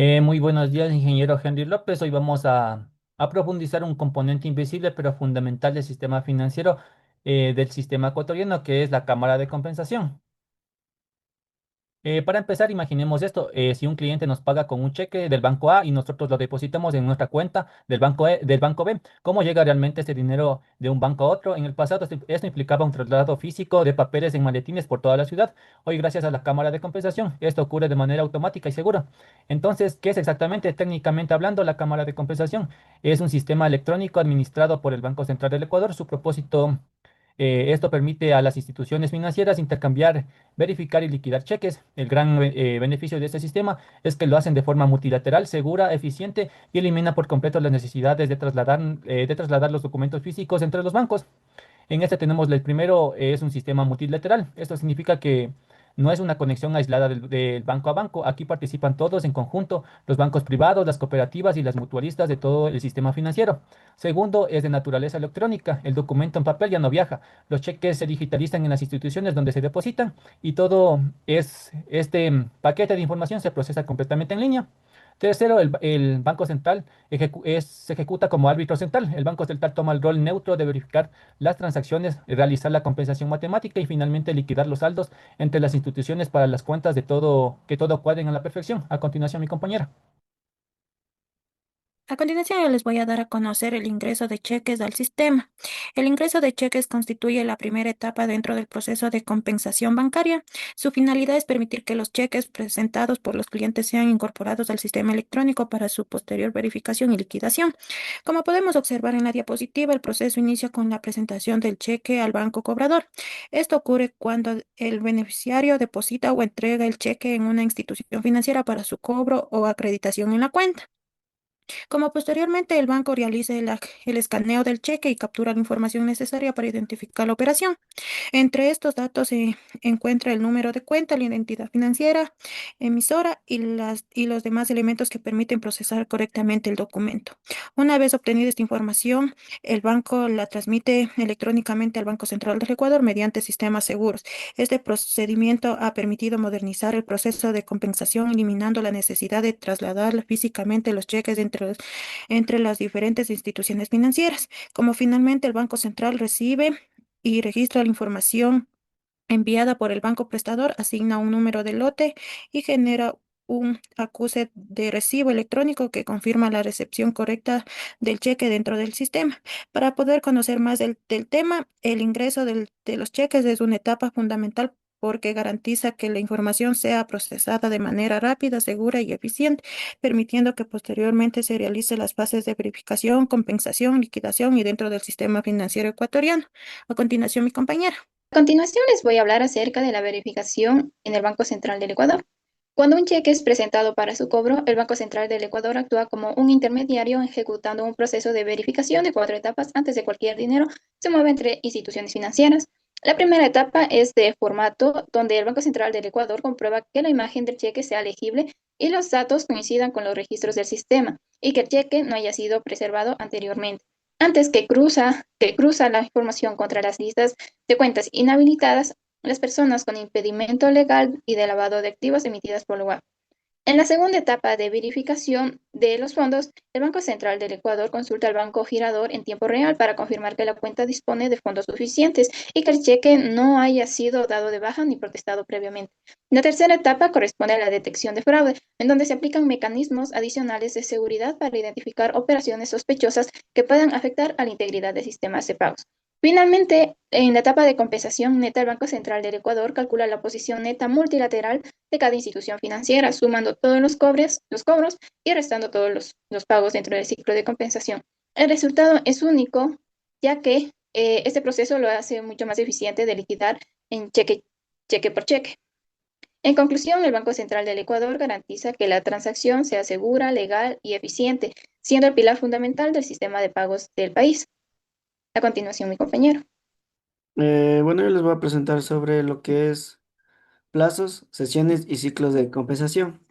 Muy buenos días, ingeniero Henry López. Hoy vamos a profundizar un componente invisible pero fundamental del sistema financiero del sistema ecuatoriano, que es la cámara de compensación. Para empezar, imaginemos esto. Si un cliente nos paga con un cheque del banco A y nosotros lo depositamos en nuestra cuenta del banco B, ¿cómo llega realmente este dinero de un banco a otro? En el pasado, esto implicaba un traslado físico de papeles en maletines por toda la ciudad. Hoy, gracias a la cámara de compensación, esto ocurre de manera automática y segura. Entonces, ¿qué es exactamente, técnicamente hablando, la cámara de compensación? Es un sistema electrónico administrado por el Banco Central del Ecuador. Su propósito... esto permite a las instituciones financieras intercambiar, verificar y liquidar cheques. El gran beneficio de este sistema es que lo hacen de forma multilateral, segura, eficiente y elimina por completo las necesidades de trasladar los documentos físicos entre los bancos. En este tenemos el primero, es un sistema multilateral. Esto significa que no es una conexión aislada del banco a banco. Aquí participan todos en conjunto, los bancos privados, las cooperativas y las mutualistas de todo el sistema financiero. Segundo, es de naturaleza electrónica. El documento en papel ya no viaja. Los cheques se digitalizan en las instituciones donde se depositan y todo este paquete de información se procesa completamente en línea. Tercero, el Banco Central se ejecuta como árbitro central. El Banco Central toma el rol neutro de verificar las transacciones, realizar la compensación matemática y finalmente liquidar los saldos entre las instituciones para las cuentas que todo cuadren a la perfección. A continuación, mi compañera. A continuación, yo les voy a dar a conocer el ingreso de cheques al sistema. El ingreso de cheques constituye la primera etapa dentro del proceso de compensación bancaria. Su finalidad es permitir que los cheques presentados por los clientes sean incorporados al sistema electrónico para su posterior verificación y liquidación. Como podemos observar en la diapositiva, el proceso inicia con la presentación del cheque al banco cobrador. Esto ocurre cuando el beneficiario deposita o entrega el cheque en una institución financiera para su cobro o acreditación en la cuenta. Como posteriormente el banco realice el escaneo del cheque y captura la información necesaria para identificar la operación. Entre estos datos se encuentra el número de cuenta, la identidad financiera, emisora y los demás elementos que permiten procesar correctamente el documento. Una vez obtenida esta información, el banco la transmite electrónicamente al Banco Central del Ecuador mediante sistemas seguros. Este procedimiento ha permitido modernizar el proceso de compensación, eliminando la necesidad de trasladar físicamente los cheques entre las diferentes instituciones financieras. Como finalmente el Banco Central recibe y registra la información enviada por el banco prestador, asigna un número de lote y genera un acuse de recibo electrónico que confirma la recepción correcta del cheque dentro del sistema. Para poder conocer más del tema, el ingreso de los cheques es una etapa fundamental porque garantiza que la información sea procesada de manera rápida, segura y eficiente, permitiendo que posteriormente se realicen las fases de verificación, compensación, liquidación y dentro del sistema financiero ecuatoriano. A continuación, mi compañera. A continuación les voy a hablar acerca de la verificación en el Banco Central del Ecuador. Cuando un cheque es presentado para su cobro, el Banco Central del Ecuador actúa como un intermediario ejecutando un proceso de verificación de cuatro etapas antes de cualquier dinero se mueva entre instituciones financieras. La primera etapa es de formato, donde el Banco Central del Ecuador comprueba que la imagen del cheque sea legible y los datos coincidan con los registros del sistema y que el cheque no haya sido preservado anteriormente. Antes que cruza la información contra las listas de cuentas inhabilitadas, las personas con impedimento legal y de lavado de activos emitidas por la UAP. En la segunda etapa de verificación de los fondos, el Banco Central del Ecuador consulta al banco girador en tiempo real para confirmar que la cuenta dispone de fondos suficientes y que el cheque no haya sido dado de baja ni protestado previamente. La tercera etapa corresponde a la detección de fraude, en donde se aplican mecanismos adicionales de seguridad para identificar operaciones sospechosas que puedan afectar a la integridad de sistemas de pagos. Finalmente, en la etapa de compensación neta, el Banco Central del Ecuador calcula la posición neta multilateral de cada institución financiera, sumando todos los cobros y restando todos los pagos dentro del ciclo de compensación. El resultado es único, ya que este proceso lo hace mucho más eficiente de liquidar en cheque por cheque. En conclusión, el Banco Central del Ecuador garantiza que la transacción sea segura, legal y eficiente, siendo el pilar fundamental del sistema de pagos del país. A continuación, mi compañero. Bueno, yo les voy a presentar sobre lo que es plazos, sesiones y ciclos de compensación.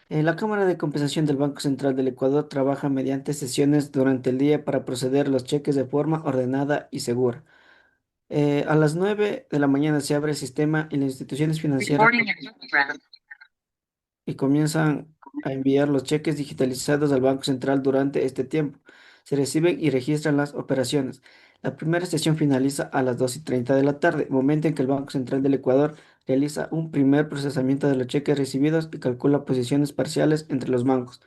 La Cámara de Compensación del Banco Central del Ecuador trabaja mediante sesiones durante el día para proceder los cheques de forma ordenada y segura. A las 9 de la mañana se abre el sistema y las instituciones financieras y comienzan. a enviar los cheques digitalizados al Banco Central durante este tiempo. Se reciben y registran las operaciones. La primera sesión finaliza a las 2:30 de la tarde, momento en que el Banco Central del Ecuador realiza un primer procesamiento de los cheques recibidos y calcula posiciones parciales entre los bancos.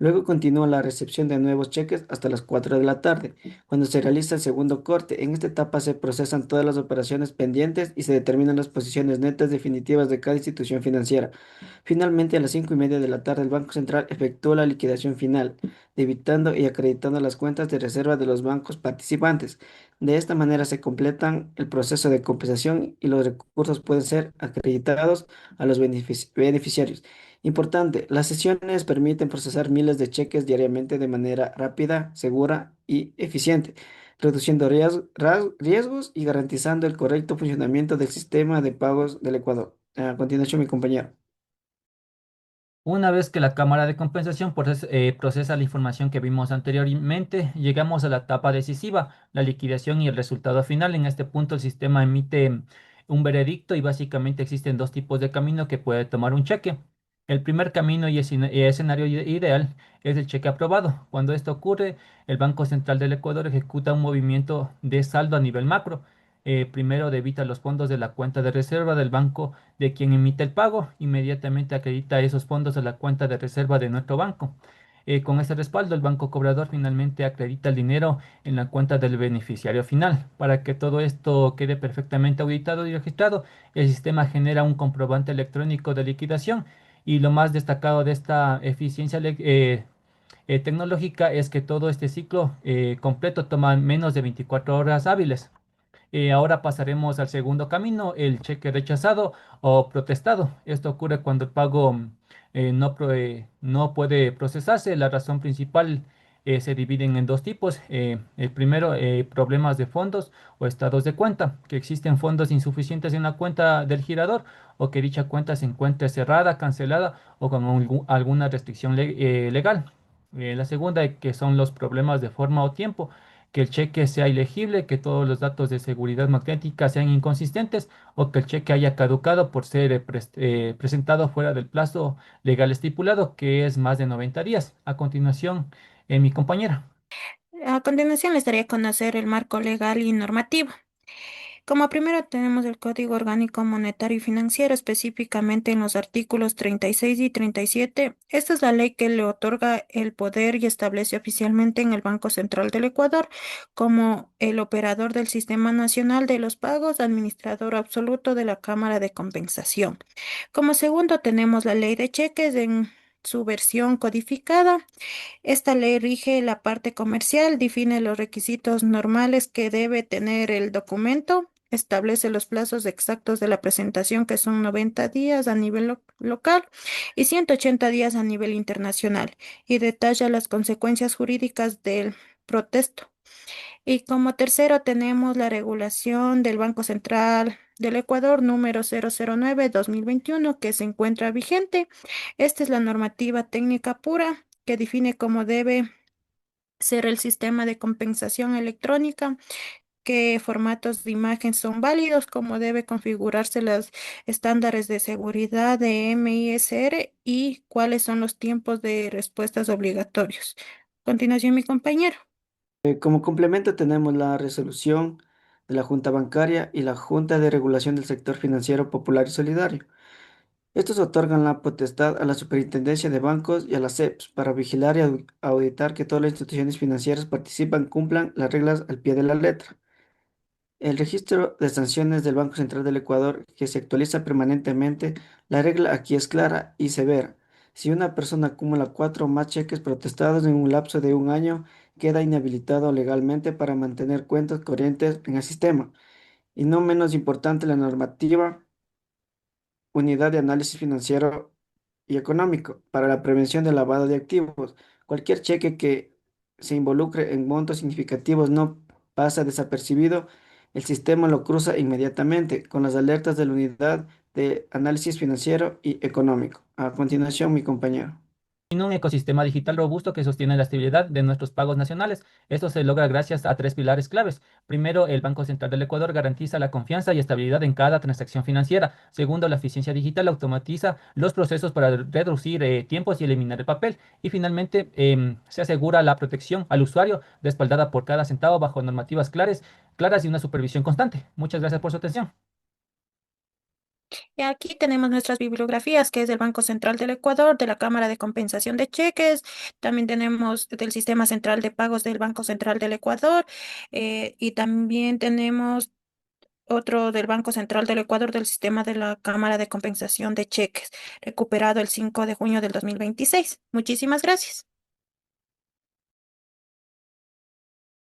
Luego continúa la recepción de nuevos cheques hasta las 4 de la tarde, cuando se realiza el segundo corte. En esta etapa se procesan todas las operaciones pendientes y se determinan las posiciones netas definitivas de cada institución financiera. Finalmente, a las 5:30 de la tarde, el Banco Central efectuó la liquidación final, debitando y acreditando las cuentas de reserva de los bancos participantes. De esta manera se completan el proceso de compensación y los recursos pueden ser acreditados a los beneficiarios. Importante, las sesiones permiten procesar miles de cheques diariamente de manera rápida, segura y eficiente, reduciendo riesgos y garantizando el correcto funcionamiento del sistema de pagos del Ecuador. A continuación, mi compañero. Una vez que la cámara de compensación procesa la información que vimos anteriormente, llegamos a la etapa decisiva, la liquidación y el resultado final. En este punto el sistema emite un veredicto y básicamente existen dos tipos de camino que puede tomar un cheque. El primer camino y escenario ideal es el cheque aprobado. Cuando esto ocurre, el Banco Central del Ecuador ejecuta un movimiento de saldo a nivel macro. Primero debita los fondos de la cuenta de reserva del banco de quien emite el pago, inmediatamente acredita esos fondos a la cuenta de reserva de nuestro banco. Con ese respaldo, el banco cobrador finalmente acredita el dinero en la cuenta del beneficiario final. Para que todo esto quede perfectamente auditado y registrado, el sistema genera un comprobante electrónico de liquidación y lo más destacado de esta eficiencia tecnológica es que todo este ciclo completo toma menos de 24 horas hábiles. Ahora pasaremos al segundo camino, el cheque rechazado o protestado. Esto ocurre cuando el pago no puede procesarse. La razón principal se dividen en dos tipos. El primero, problemas de fondos o estados de cuenta, que existen fondos insuficientes en la cuenta del girador o que dicha cuenta se encuentre cerrada, cancelada o con alguna restricción legal. La segunda, que son los problemas de forma o tiempo, que el cheque sea ilegible, que todos los datos de seguridad magnética sean inconsistentes o que el cheque haya caducado por ser presentado fuera del plazo legal estipulado, que es más de 90 días. A continuación, mi compañera. A continuación les daré a conocer el marco legal y normativo. Como primero tenemos el Código Orgánico Monetario y Financiero, específicamente en los artículos 36 y 37. Esta es la ley que le otorga el poder y establece oficialmente en el Banco Central del Ecuador como el operador del Sistema Nacional de los Pagos, administrador absoluto de la Cámara de Compensación. Como segundo tenemos la Ley de Cheques en su versión codificada. Esta ley rige la parte comercial, define los requisitos normales que debe tener el documento, establece los plazos exactos de la presentación, que son 90 días a nivel local y 180 días a nivel internacional, y detalla las consecuencias jurídicas del protesto. Y como tercero tenemos la regulación del Banco Central del Ecuador número 009/2021, que se encuentra vigente. Esta es la normativa técnica pura que define cómo debe ser el sistema de compensación electrónica, qué formatos de imagen son válidos, cómo debe configurarse los estándares de seguridad de MISR y cuáles son los tiempos de respuestas obligatorios. A continuación, mi compañero. Como complemento tenemos la resolución de la Junta Bancaria y la Junta de Regulación del Sector Financiero Popular y Solidario. Estos otorgan la potestad a la Superintendencia de Bancos y a las SEPs para vigilar y auditar que todas las instituciones financieras participan cumplan las reglas al pie de la letra. El registro de sanciones del Banco Central del Ecuador, que se actualiza permanentemente, la regla aquí es clara y severa. Si una persona acumula cuatro o más cheques protestados en un lapso de un año, queda inhabilitado legalmente para mantener cuentas corrientes en el sistema. Y no menos importante, la normativa Unidad de Análisis Financiero y Económico para la prevención del lavado de activos. Cualquier cheque que se involucre en montos significativos no pasa desapercibido. El sistema lo cruza inmediatamente con las alertas de la Unidad de Análisis Financiero y Económico. A continuación, mi compañero. En un ecosistema digital robusto que sostiene la estabilidad de nuestros pagos nacionales. Esto se logra gracias a tres pilares claves. Primero, el Banco Central del Ecuador garantiza la confianza y estabilidad en cada transacción financiera. Segundo, la eficiencia digital automatiza los procesos para reducir tiempos y eliminar el papel. Y finalmente, se asegura la protección al usuario, respaldada por cada centavo bajo normativas claras y una supervisión constante. Muchas gracias por su atención. Y aquí tenemos nuestras bibliografías, que es del Banco Central del Ecuador, de la Cámara de Compensación de Cheques, también tenemos del Sistema Central de Pagos del Banco Central del Ecuador, y también tenemos otro del Banco Central del Ecuador del sistema de la Cámara de Compensación de Cheques, recuperado el 5 de junio del 2026. Muchísimas gracias.